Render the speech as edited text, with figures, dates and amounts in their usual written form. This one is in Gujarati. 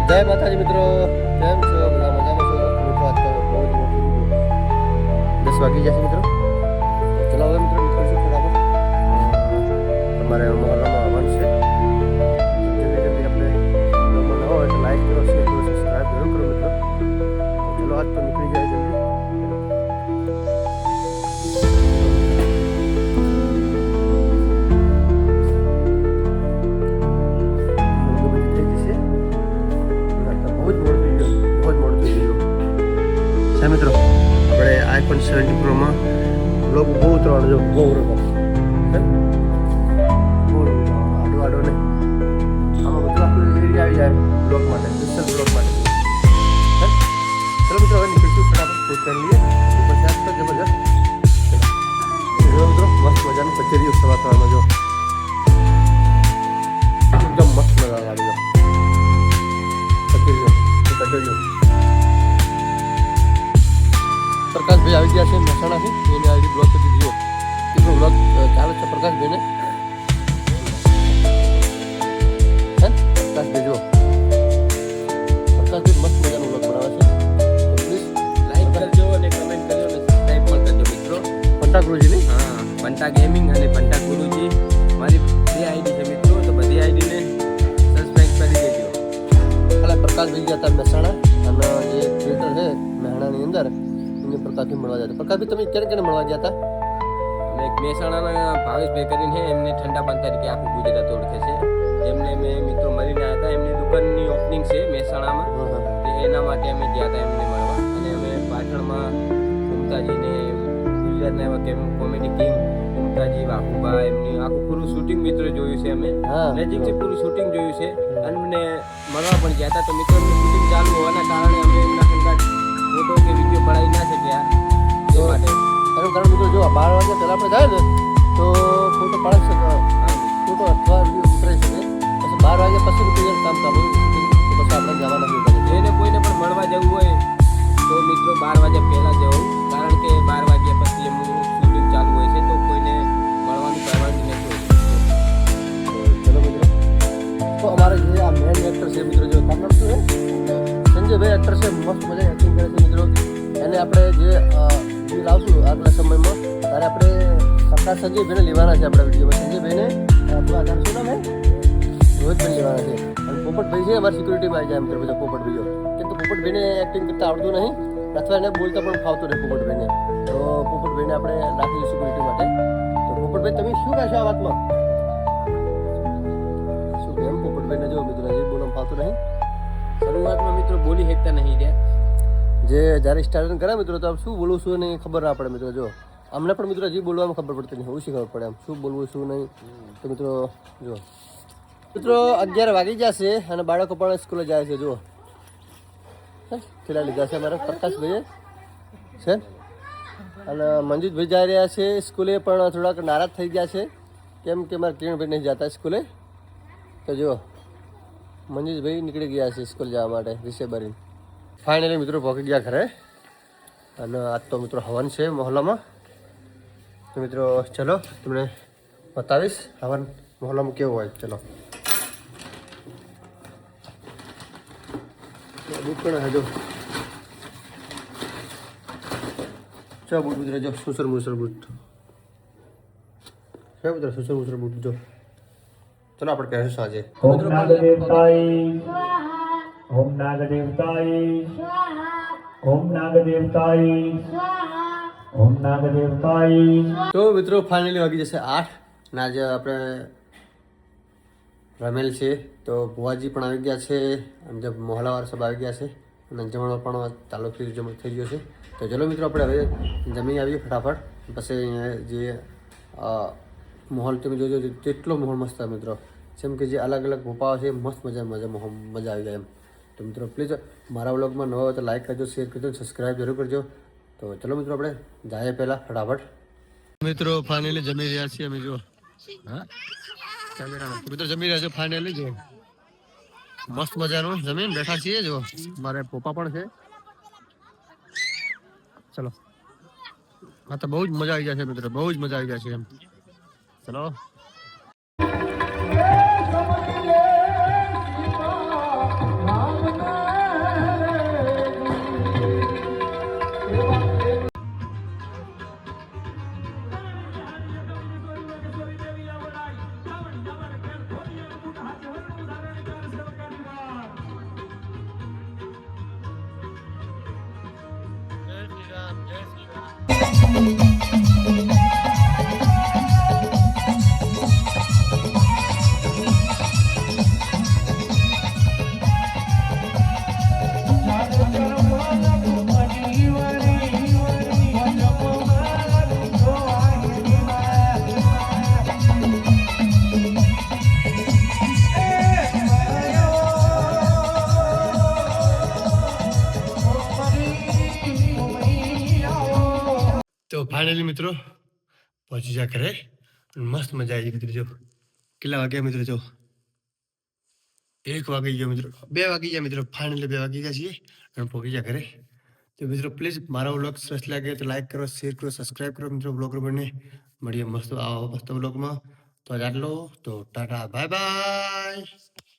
જય માતાજી મિત્રો, કેમ છો? બધા મજામાં છો? મિત્રો આજ તો બહુ જ મોટું 10 વાગી જશે મિત્રો. ચલો હવે મિત્રો નીકળશું ફટાફટ. તમારે મોહલ્લામાં આવવાનું છે. જલ્દી જલ્દી આપણે નવો હોય તો લાઈક કરો, શેર કરો, સબસ્ક્રાઈબ જરૂર કરો મિત્રો. ચલો આજ તો નીકળી જાય જલ્દી. મિત્રો આપણે આઈફોન 17 પ્રોમાં લોગ બહુ ઉતરવાનું જો બહુ આડો આડો ને આમાં બધું આપણું એરિયા આવી જાય બ્લોક માટે, ડિજિટલ બ્લોક માટે. ચલો મિત્રો હવે નીકળશું ફટાફટ ફૂડ કરી લઈએ. પછી આજ તો જબરજસ્ત મિત્રો મસ્ત મજાનું કચેરીઓ સવાર સવારમાં જો એકદમ મસ્ત મજા આવી ગયો કચેરીઓ. પ્રકાશભાઈ આવી ગયા છે મહેસાણાથી, એને આઈડી બ્લોક કરી દીધો. એનો બ્લોગ ચાલે છે પ્રકાશભાઈને. પ્રકાશભાઈ જો પ્રકાશભાઈ મસ્ત મજાનો બ્લોગ બનાવે છે. તો પ્લીઝ લાઈક કરજો અને કમેન્ટ કરજો અને સબસ્ક્રાઇબ પણ કરજો મિત્રો. પંટા ગુરુજીની પંટા ગેમિંગ અને પંટા ગુરુજી મારી બે આઈડી છે મિત્રો, તો બધી આઈડીને સબસ્ક્રાઇબ કરી દેજો. પેલા પ્રકાશભાઈ ગયા હતા મહેસાણા અને જે થિયેટર છે મહેસાણાની અંદર પ્રકાશથી મળવા જતા. પ્રકાશભાઈ તમે ક્યારે ક્યારે મળવા ગયા હતા? અને એક મહેસાણાના ભાવેશભાઈ કરીને એમને ઠંડા પાન તરીકે આખું ગુજરાત ઓળખે છે. એમને મેં મિત્રો મળીને આવ્યા હતા. એમની દુકાનની ઓપનિંગ છે મહેસાણામાં, એના માટે અમે ગયા હતા એમને મળવા. અને અમે પાટણમાં મુમતાજીને ગુજરાતના એવા કોમેડી કિંગ મુમતાજી વાકુબા એમની આખું પૂરું શૂટિંગ મિત્રો જોયું છે. અમે નજીકથી પૂરું શૂટિંગ જોયું છે અને મને મળવા પણ ગયા હતા. તો મિત્રો એમનું શૂટિંગ ચાલુ હોવાના કારણે અમે એમના ખંગાટ ફોટો કે વિડીયો પડાવી ના શક્યા. એ માટે એનું કારણ મિત્રો જો 12 વાગ્યા પહેલાં આપણે જાય ને તો ફોટો પાડી શકે, ફોટો અથવા વિડીયો ઉતરાઈ શકે. પછી 12 વાગ્યા પછી બીજું કામ ચાલુ પછી આપણે જવા નથી. જેને કોઈને પણ મળવા જવું હોય તો મિત્રો 12 વાગ્યા પહેલાં જવું, કારણ કે 12 વાગ્યા પછી એમનું શૂટિંગ ચાલુ હોય છે તો કોઈને મળવાની પરવાનગી નથી હોતી. ચલો મિત્રો, તો અમારે જે આ મેન એક્ટર છે મિત્રો, જો કામ શું છે સંજયભાઈ એક્ટર છે, મસ્ત મજા એક્ટિંગ કરે છે મિત્રો. એને આપણે જે રીલ આવશું આગલા સમયમાં ત્યારે આપણે સરકાર સંજયભાઈને લેવાના છે આપણા વિડીયોમાં. સંજયભાઈને આપણું આધાર શું નામ રોહિતભાઈ લેવાના છે. અને પોપટભાઈ છે અમારી સિક્યુરિટીમાં આવી જાય એમ બધા પોપટભાઈઓ. કેમ તો પોપટભાઈને એક્ટિંગ કરતાં આવડતું નહીં અથવા એને બોલતા પણ ફાવતું નહીં પોપટભાઈને. તો પોપટભાઈને આપણે રાખીશું સિક્યુરિટી માટે. તો પોપટભાઈ તમે શું કહેશો આ વાતમાં? શું કેમ પોપટભાઈને જો મિત્રો હજી બોલવામાં ફાવતું નહીં. શરૂઆતમાં મિત્રો બોલી શકતા નહીં રહ્યા. જે જ્યારે સ્ટાર્ટિંગ કરે મિત્રો તો શું બોલવું શું નહીં ખબર ના પડે મિત્રો. જો અમને પણ મિત્રો હજી બોલવામાં ખબર પડતી નહીં, ઓછી ખબર પડે એમ શું બોલવું શું નહીં. તો મિત્રો જો મિત્રો 11 વાગી જશે અને બાળકો પણ સ્કૂલે જાય છે. જુઓ ખેલા લીધા છે અમારા પ્રકાશભાઈએ છે અને મંજીતભાઈ જઈ રહ્યા છે સ્કૂલે, પણ થોડાક નારાજ થઈ ગયા છે કેમ કે મારા કિરણભાઈ નહીં જતા સ્કૂલે. તો જુઓ મંજીતભાઈ નીકળી ગયા છે સ્કૂલ જવા માટે વિશે ભરીને. ફાઇનલી મિત્રો પહોંચી ગયા ઘરે અને આજ તો મિત્રો હવન છે મોહલ્લામાં. તો મિત્રો ચલો તમને બતાવીશ હવન મોહલ્લામાં કેવું હોય. ચલો બુટ પણ હજો ચો બુટ મિત્રો જો સુસર મુસર બુટ છે મિત્રો, સુસર મુસર બુટ જો. ચલો આપણે કહેશું સાંજે. ઓમ નાગદેવતાય ઓમ નાગદેવતાય ઓમ નાગદેવતાય ઓમ નાગદેવતાય. તો મિત્રો ફાઇનલી વાગી જશે 8 ના જે આપણે રમેલ છે તો ભુવાજી પણ આવી ગયા છે અને જે મોહલ્લાવાળા સબ આવી ગયા છે અને જમણો પણ ચાલુ થઈ ગયો છે. તો ચલો મિત્રો આપણે હવે જમી આવીએ ફટાફટ. પછી અહીંયા જે માહોલ તમે જોજો કેટલો માહોલ મસ્ત છે મિત્રો. જેમ કે જે અલગ અલગ ભોપાઓ છે મસ્ત મજા આવી જાય એમ. તો મિત્રો પ્લીઝ મારા વ્લોગમાં નવા હોય તો લાઈક કરજો, શેર કરજો, સબસ્ક્રાઈબ જરૂર કરજો. તો ચલો મિત્રો આપણે જાય પહેલાં ફટાફટ. મિત્રો ફાઇનલી જમી રહ્યા છીએ અમે. જો હા મિત્રો જમી રહ્યા છે ફાઇનલી. જો મસ્ત મજાનું જમીન બેઠા છીએ. જો મારે પપ્પા પણ છે. ચલો હા તો બહુ જ મજા આવી જાય છે મિત્રો, બહુ જ મજા આવી જાય છે એમ. ચલો તો ફાઇનલી મિત્રો પહોંચી જા ઘરે મસ્ત મજા આવી મિત્રો જો કેટલા વાગ્યા મિત્રો જો 1 વાગી ગયો મિત્રો 2 વાગી ગયા મિત્રો ફાઇનલી 2 વાગી ગયા છીએ અને પહોંચી જા ઘરે તો મિત્રો પ્લીઝ મારો વ્લોગ સરસ લાગે તો લાઈક કરો શેર કરો સબસ્ક્રાઇબ કરો મિત્રો બ્લોગર બને મળીએ મસ્ત આવા મસ્ત વ્લોગમાં તો આટલો તો ટાટા બાય બાય